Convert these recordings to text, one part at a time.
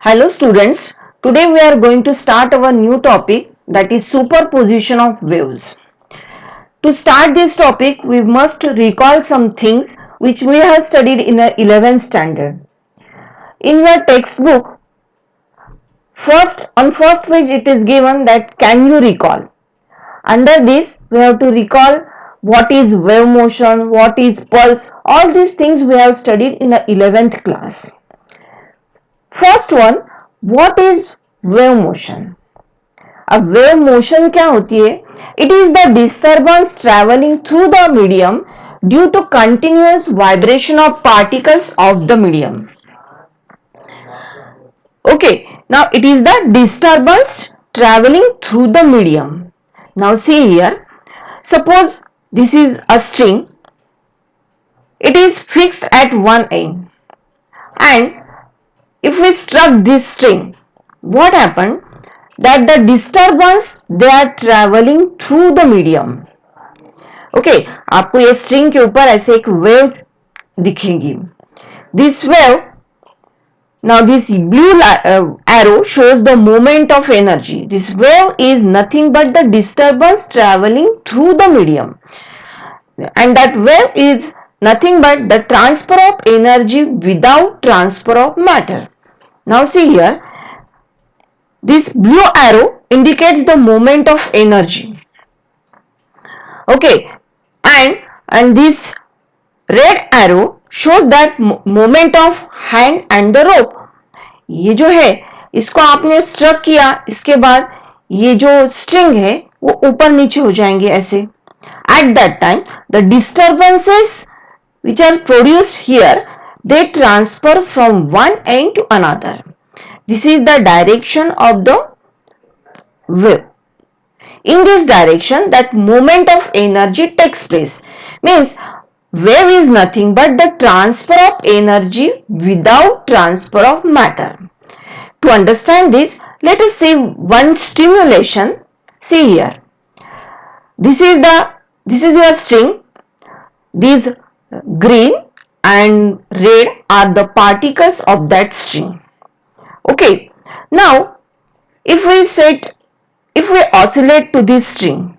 Hello students, today we are going to start our new topic, that is superposition of waves. To start this topic, we must recall some things which we have studied in the 11th standard. In your textbook, on first page it is given that can you recall. Under this we have to recall what is wave motion, what is pulse, all these things we have studied in the 11th class. First one, what is wave motion? अब wave motion क्या होती है? It is the disturbance travelling through the medium due to continuous vibration of particles of the medium. Okay, now it is the disturbance traveling through the medium. Now see here, suppose this is a string, it is fixed at one end, and if we struck this string, what happened? That the disturbance they are traveling through the medium. Okay, आपको ये string के ऊपर ऐसे एक wave दिखेगी. This wave, now this blue arrow shows the moment of energy. This wave is nothing but the disturbance traveling through the medium, and that wave is nothing but the transfer of energy without transfer of matter. Now see here, this blue arrow indicates the moment of energy. Okay, and this red arrow shows that moment of hand and the rope. ये जो है इसको आपने struck किया, इसके बाद ये जो स्ट्रिंग है वो ऊपर नीचे हो जाएंगे ऐसे. At that time the disturbances which are produced here, they transfer from one end to another. This is the direction of the wave. In this direction, that moment of energy takes place. Means wave is nothing but the transfer of energy without transfer of matter. To understand this, let us see one stimulation. See here. This is your string. These green and red are the particles of that string. Okay, now if we oscillate to this string,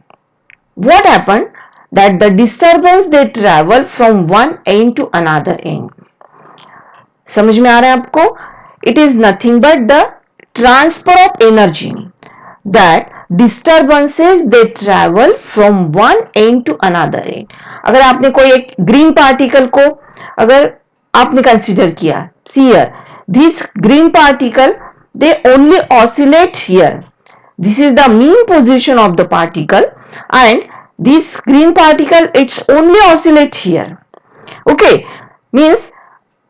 what happened? That the disturbance they travel from one end to another end. समझ में आ रहा है आपको? It is nothing but the transfer of energy. That disturbances they travel from one end to another end. अगर आपने कोई एक green particle को अगर आपने कंसीडर किया, see here, this green particle, they only oscillate here. This is the mean position of the particle, and this green particle, it's only oscillate here. Okay, means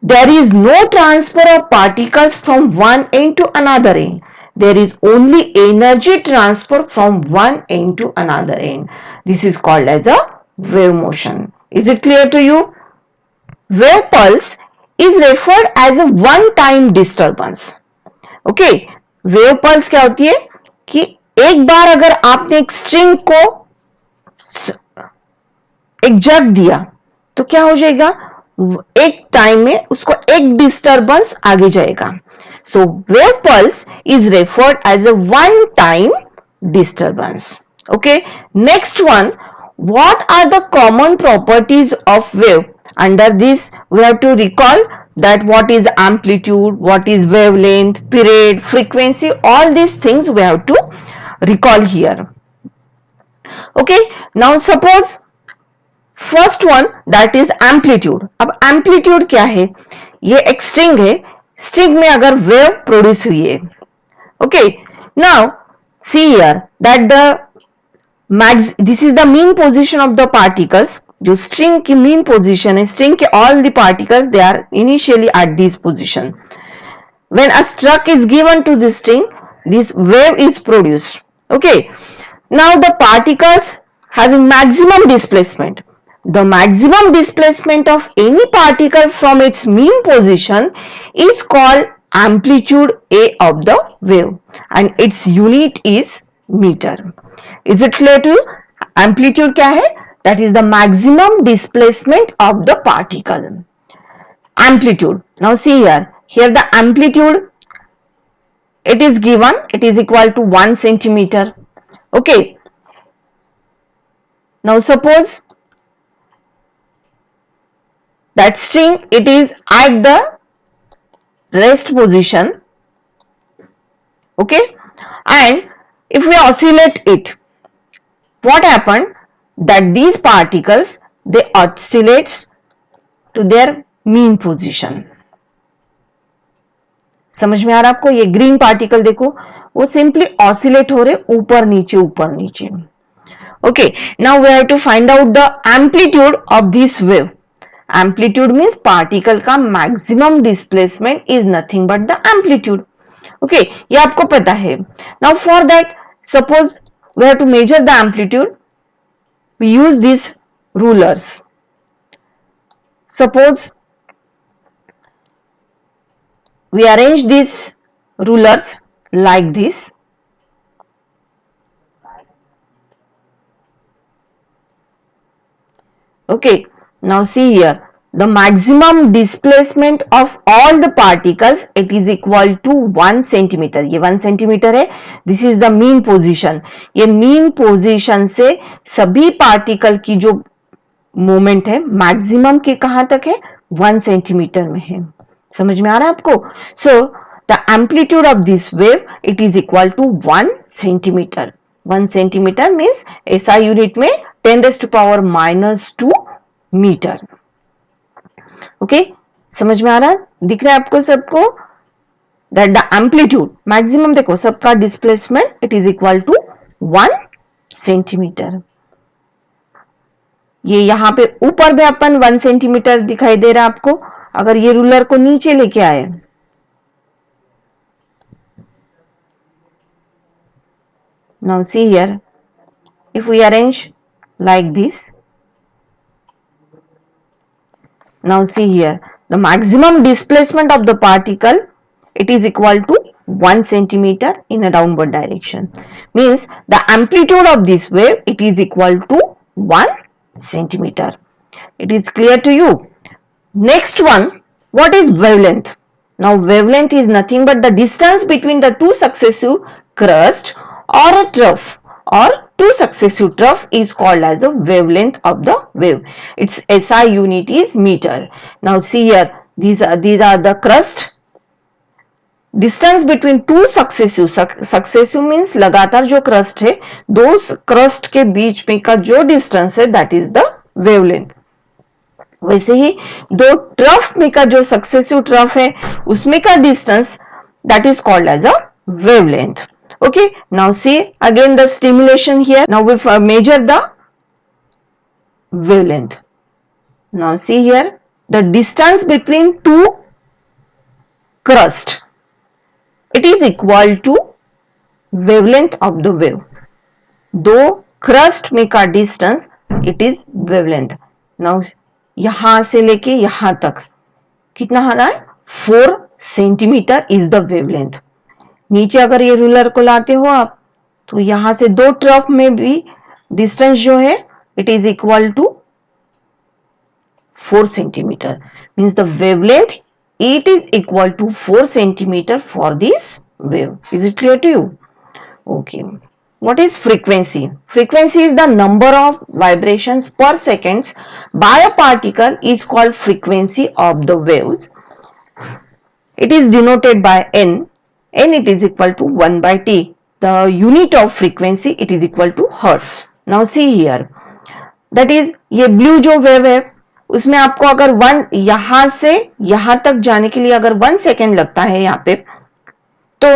there is no transfer of particles from one end to another end. There is only energy transfer from one end to another end. This is called as a wave motion. Is it clear to you? Wave pulse is referred as a one time disturbance. Okay, wave pulse क्या होती है कि एक बार अगर आपने एक string को एक जग दिया तो क्या हो जाएगा, एक टाइम में उसको एक डिस्टर्बेंस आगे जाएगा. So wave pulse is referred as a one time disturbance. Okay, next one, what are the common properties of wave? Under this we have to recall that what is amplitude, what is wavelength, period, frequency, all these things we have to recall here. Okay, now suppose first one, that is amplitude. अब amplitude क्या है? ये एक string है, string में अगर wave produce हुई है. Okay, now see here that this is the mean position of the particles. जो स्ट्रिंग की मीन पोजीशन है, स्ट्रिंग के all the particles they are initially at this position. When a struck is given to this string, this wave is produced. Okay, now the particles having maximum displacement. The maximum displacement of any particle from its mean position is called amplitude A of the wave, and its unit is meter. Is it clear to you? Amplitude क्या है? That is the maximum displacement of the particle. Amplitude. Now see here. Here the amplitude it is given, it is equal to 1 centimeter. Okay, now suppose that string, it is at the rest position. Okay, and if we oscillate it, what happened, that these particles, they oscillates to their mean position. समझ में आ रहा आपको? ये green particle देखो, वो simply oscillate हो रहे ऊपर नीचे. Okay, now we have to find out the amplitude of this wave. Amplitude means particle का maximum displacement is nothing but the amplitude. Okay, ये आपको पता है. Now for that, suppose we have to measure the amplitude, we use these rulers. Suppose we arrange these rulers like this. Okay, now see here, the maximum displacement of all the particles, it is equal to 1 centimeter. ये 1 centimeter है. This is the mean position. ये mean position से सभी particle की जो moment है maximum के कहां तक है, 1 सेंटीमीटर में है. समझ में आ रहा है आपको? So the amplitude of this wave, it is equal to 1 centimetre. 1 centimetre means ऐसा यूनिट में 10⁻⁻² मीटर. ओके, समझ में आ रहा है? दिख रहा है आपको सबको? दैट द एम्पलीट्यूड मैक्सिमम, देखो सबका displacement, it is equal to 1 centimetre. ये यहां पे ऊपर भी अपन 1 सेंटीमीटर दिखाई दे रहा है आपको. अगर ये रूलर को नीचे लेके आए, now see here, if we arrange like this, now see here, the maximum displacement of the particle, it is equal to 1 centimeter in a downward direction. Means the amplitude of this wave, it is equal to 1 centimeter. It is clear to you? Next one, what is wavelength? Now wavelength is nothing but the distance between the two successive crust or a trough, or two successive trough is called as a wavelength of the wave. Its SI unit is meter. Now see here, these are the crust. Distance between two successive means लगातार जो crust है, दो crust के बीच में का जो distance है, that is the wavelength. वैसे ही दो ट्रफ में का जो सक्सेसिव ट्रफ है, उसमें का distance, that is called as a wavelength. Okay, now see again the stimulation here. Now we measure the wavelength. Now see here, the distance between two crest, it is equal to wavelength of the wave. दो crest में का distance, it is wavelength. Now यहां से लेके यहां तक कितना आ रहा है, 4 सेंटीमीटर इज द वेवलेंथ. नीचे अगर ये रूलर को लाते हो आप, तो यहां से दो ट्रफ में भी डिस्टेंस जो है, it is equal to 4 centimetre. Means the wavelength, it is equal to 4 centimeter for this wave. Is it clear to you? Okay. What is frequency? Frequency is the number of vibrations per seconds by a particle is called frequency of the waves. It is denoted by n. N it is equal to 1 by t. The unit of frequency, it is equal to hertz. Now see here. That is, ये blue जो wave है, उसमें आपको अगर 1 यहां से यहां तक जाने के लिए अगर 1 सेकेंड लगता है यहां पे, तो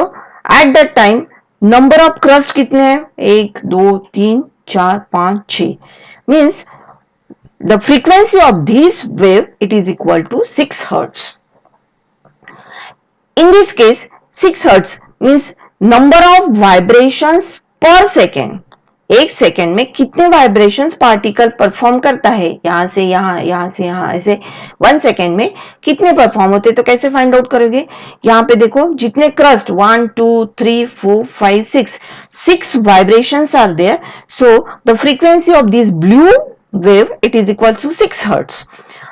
at that time number of crest कितने हैं, 1 2 3 4 5 6. Means the frequency of this wave, it is equal to 6 hertz. In this case 6 hertz means number of vibrations per second. एक सेकेंड में कितने वाइब्रेशंस पार्टिकल परफॉर्म करता है, यहां से यहां, यहां से यहां, ऐसे 1 सेकेंड में कितने परफॉर्म होते हैं. तो कैसे फाइंड आउट करोगे, यहां पे देखो जितने crest 1 2 3 4 5 6 vibrations are there. So the frequency of this blue wave, it is equal to 6 hertz.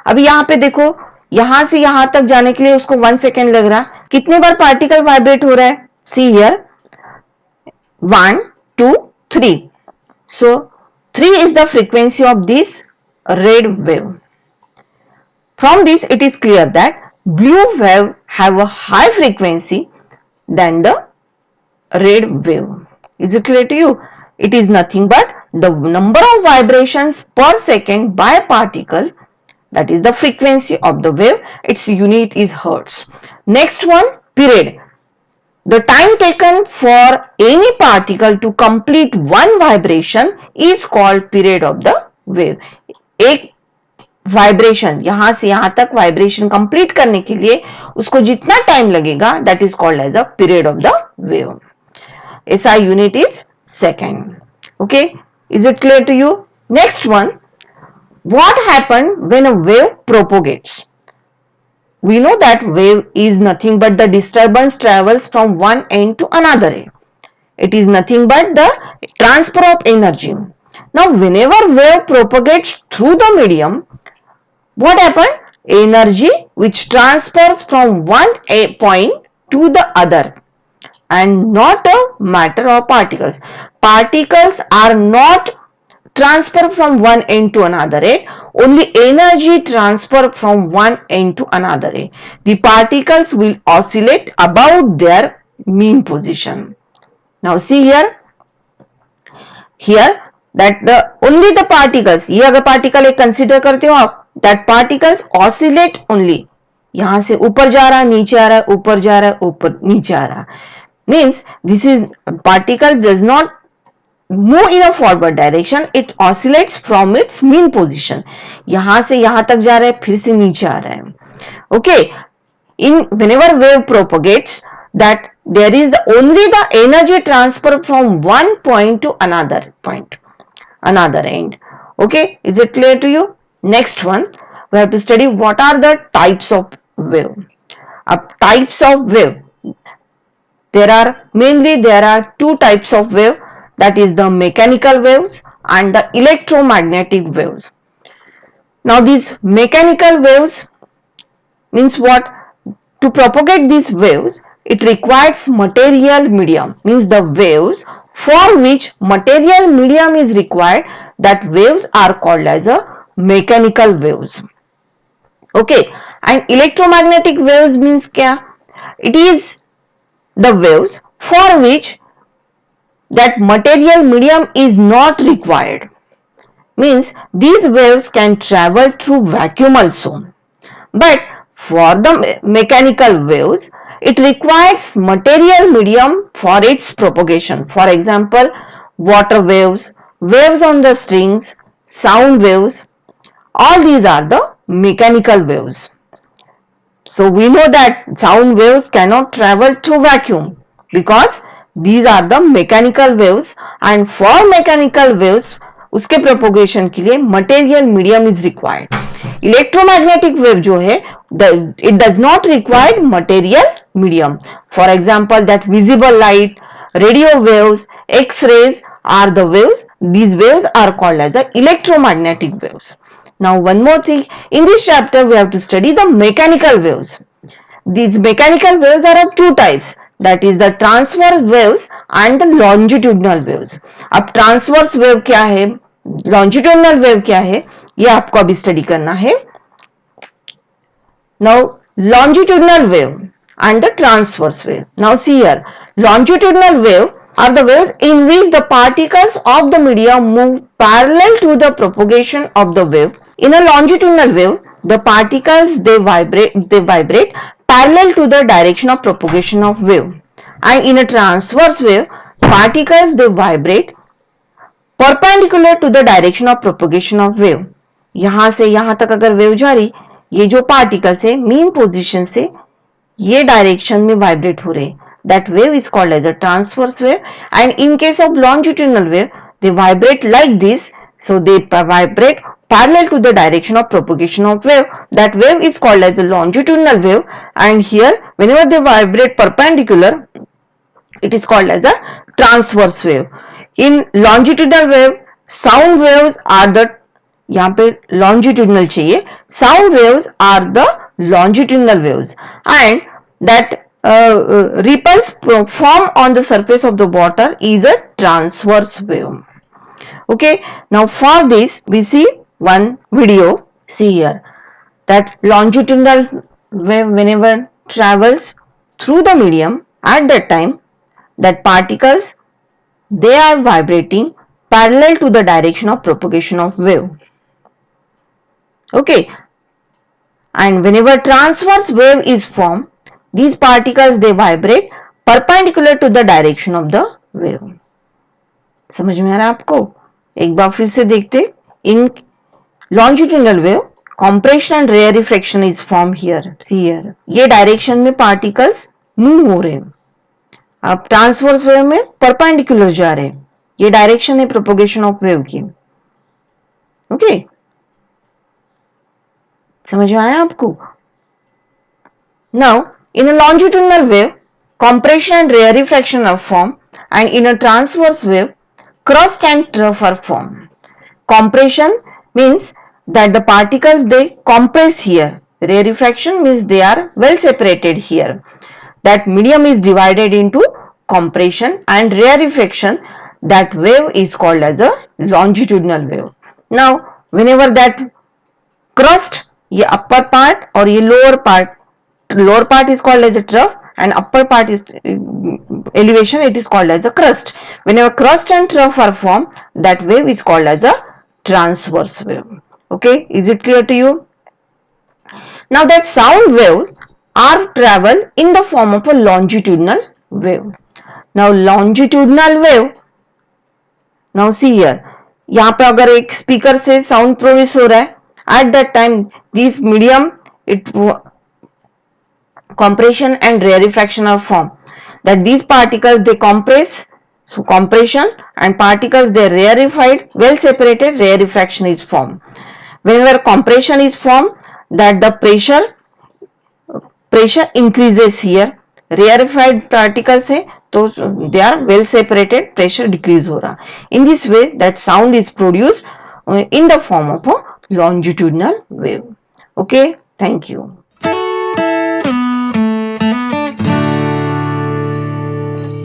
अभी यहां पे देखो, यहां से यहां तक जाने के लिए उसको 1 सेकेंड लग रहा. कितने बार पार्टिकल वाइब्रेट हो रहा है, See here, 1, 2, 3. So 3 is the frequency of this red wave. From this it is clear that blue wave have a high frequency than the red wave. Is it clear to you? It is nothing but the number of vibrations per second by particle, that is the frequency of the wave. Its unit is hertz. Next one, period. The time taken for any particle to complete one vibration is called period of the wave. एक vibration, यहां से यहां तक vibration complete करने के लिए उसको जितना टाइम लगेगा, that is called as a period of the wave. SI unit is second. Okay, is it clear to you? Next one, what happens when a wave propagates? We know that wave is nothing but the disturbance travels from one end to another end. It is nothing but the transfer of energy. Now whenever wave propagates through the medium, what happens? Energy which transfers from one point to the other, and not a matter of particles. Particles are not transferred from one end to another end. Only energy transfer from one end to another end. The particles will oscillate about their mean position. Now see here, that the only the particles, ये अगर particle एक consider करते हो आप, that particles oscillate only. यहां से ऊपर जा रहा है, नीचे आ रहा है, ऊपर जा रहा है, ऊपर नीचे आ रहा है. Means this is particle does not move in a forward direction, it oscillates from its mean position. यहां से यहां तक जा रहा है, फिर से नीचे आ रहा है. Okay, in whenever wave propagates, that there is only the energy transfer from one point to another point, another end. Okay, is it clear to you? Next one, we have to study what are the types of wave. Types of wave, there are two types of wave, that is the mechanical waves and the electromagnetic waves. Now these mechanical waves means what? To propagate these waves, it requires material medium, means the waves for which material medium is required, that waves are called as a mechanical waves. Okay, and electromagnetic waves means kya? It is the waves for which that material medium is not required. Means these waves can travel through vacuum also. But for the mechanical waves, it requires material medium for its propagation. For example, water waves, waves on the strings, sound waves, all these are the mechanical waves. So we know that sound waves cannot travel through vacuum because these are the mechanical waves, and for mechanical waves उसके propagation के लिए material medium is required. Electromagnetic wave जो है, it does not require material medium. For example, that visible light, radio waves, X-rays are the waves. These waves are called as the electromagnetic waves. Now one more thing, in this chapter we have to study the mechanical waves. These mechanical waves are of two types, that is the transverse waves and the longitudinal waves. अब transverse wave क्या है, longitudinal wave क्या है, ये आपको अभी study करना है. Now longitudinal wave and the transverse wave. Now see here, longitudinal wave are the waves in which the particles of the medium move parallel to the propagation of the wave. In a longitudinal wave, the particles they vibrate parallel to the direction of propagation of wave, and in a transverse wave, particles they vibrate perpendicular to the direction of propagation of wave. यहां से यहां तक अगर wave जा रही, ये जो particles है मीन पोजीशन से ये डायरेक्शन में वाइब्रेट हो रहे, that wave is called as a transverse wave. And in case of longitudinal wave, they vibrate like this, so they vibrate parallel to the direction of propagation of wave. That wave is called as a longitudinal wave, and here whenever they vibrate perpendicular, it is called as a transverse wave. In longitudinal wave, sound waves are the, यहाँ पे longitudinal चाहिए, sound waves are the longitudinal waves, and that ripples form on the surface of the water is a transverse wave. Okay, now for this we see one video. See here that longitudinal wave whenever travels through the medium, at that time that particles, they are vibrating parallel to the direction of propagation of wave. Okay, and whenever transverse wave is formed, these particles they vibrate perpendicular to the direction of the wave. समझ में आ रहा है आपको? एक बार फिर से देखते. In longitudinal wave, compression and rarefaction is formed here. See here. ये डायरेक्शन में पार्टिकल्स मूव हो रहे हैं. अब ट्रांसवर्स वेव में परपेंडिकुलर जा रहे हैं. ये डायरेक्शन है प्रोपोगेशन ऑफ वेव की. ओके, समझ में आया आपको? Now, in a longitudinal wave, compression and rarefaction are formed, and in a transverse wave, crust and trough are formed. Compression means that the particles they compress here. Rarefaction means they are well separated here. That medium is divided into compression and rarefaction. That wave is called as a longitudinal wave. Now, whenever that crust, ये upper part और ये lower part is called as a trough, and upper part is elevation, it is called as a crust. Whenever crust and trough are formed, that wave is called as a transverse wave. Okay, is it clear to you? Now that sound waves are travel in the form of a longitudinal wave. Now longitudinal wave, now see here, यहाँ पे अगर एक speaker से sound produce हो रहा है, at that time this medium it compression and rarefaction are formed. That these particles they compress, so compression, and particles they rarefied, well separated, rarefaction is formed. Whenever compression is formed, that the pressure increases here. Rarefied particles है तो they are well separated, pressure decrease हो रहा. In this way that sound is produced in the form of a longitudinal wave. Okay, thank you.